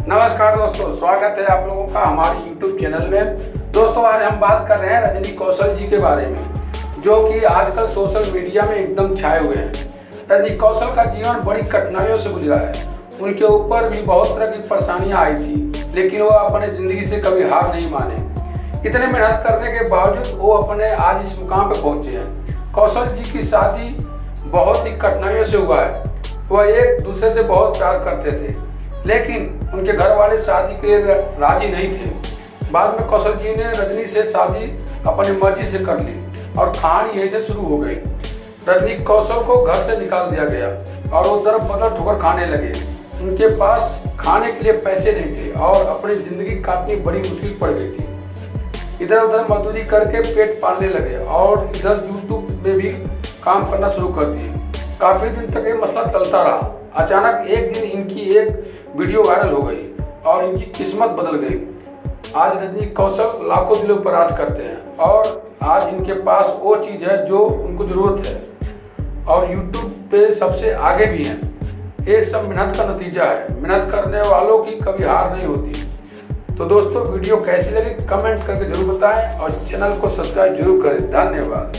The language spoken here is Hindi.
नमस्कार दोस्तों, स्वागत है आप लोगों का हमारे YouTube चैनल में। दोस्तों आज हम बात कर रहे हैं रजनी कौशल जी के बारे में, जो कि आजकल सोशल मीडिया में एकदम छाए हुए हैं। रजनी कौशल का जीवन बड़ी कठिनाइयों से गुजरा है। उनके ऊपर भी बहुत तरह की परेशानियां आई थी, लेकिन वो अपने ज़िंदगी से कभी हार नहीं माने। इतने मेहनत करने के बावजूद वो अपने आज इस मुकाम पर पहुँचे हैं। कौशल जी की शादी बहुत ही कठिनाइयों से हुआ है। वह एक दूसरे से बहुत प्यार करते थे, लेकिन उनके घर वाले शादी के लिए राजी नहीं थे। बाद में कौशल जी ने रजनी से शादी अपनी मर्जी से कर ली और कहानी यहीं से शुरू हो गई। रजनी कौशल को घर से निकाल दिया गया और वो दर बदर ठोकर खाने लगे। उनके पास खाने के लिए पैसे नहीं थे और अपनी ज़िंदगी काटनी बड़ी मुश्किल पड़ गई थी। इधर उधर मजदूरी करके पेट पालने लगे और इधर यूट्यूब में भी काम करना शुरू कर दिए। काफ़ी दिन तक ये मसला चलता रहा। अचानक एक दिन इनकी एक वीडियो वायरल हो गई और इनकी किस्मत बदल गई। आज रजनी कौशल लाखों दिलों पर राज करते हैं और आज इनके पास वो चीज़ है जो उनको ज़रूरत है और यूट्यूब पे सबसे आगे भी हैं। ये सब मेहनत का नतीजा है। मेहनत करने वालों की कभी हार नहीं होती। तो दोस्तों वीडियो कैसी लगी कमेंट करके जरूर बताएं और चैनल को सब्सक्राइब जरूर करें। धन्यवाद।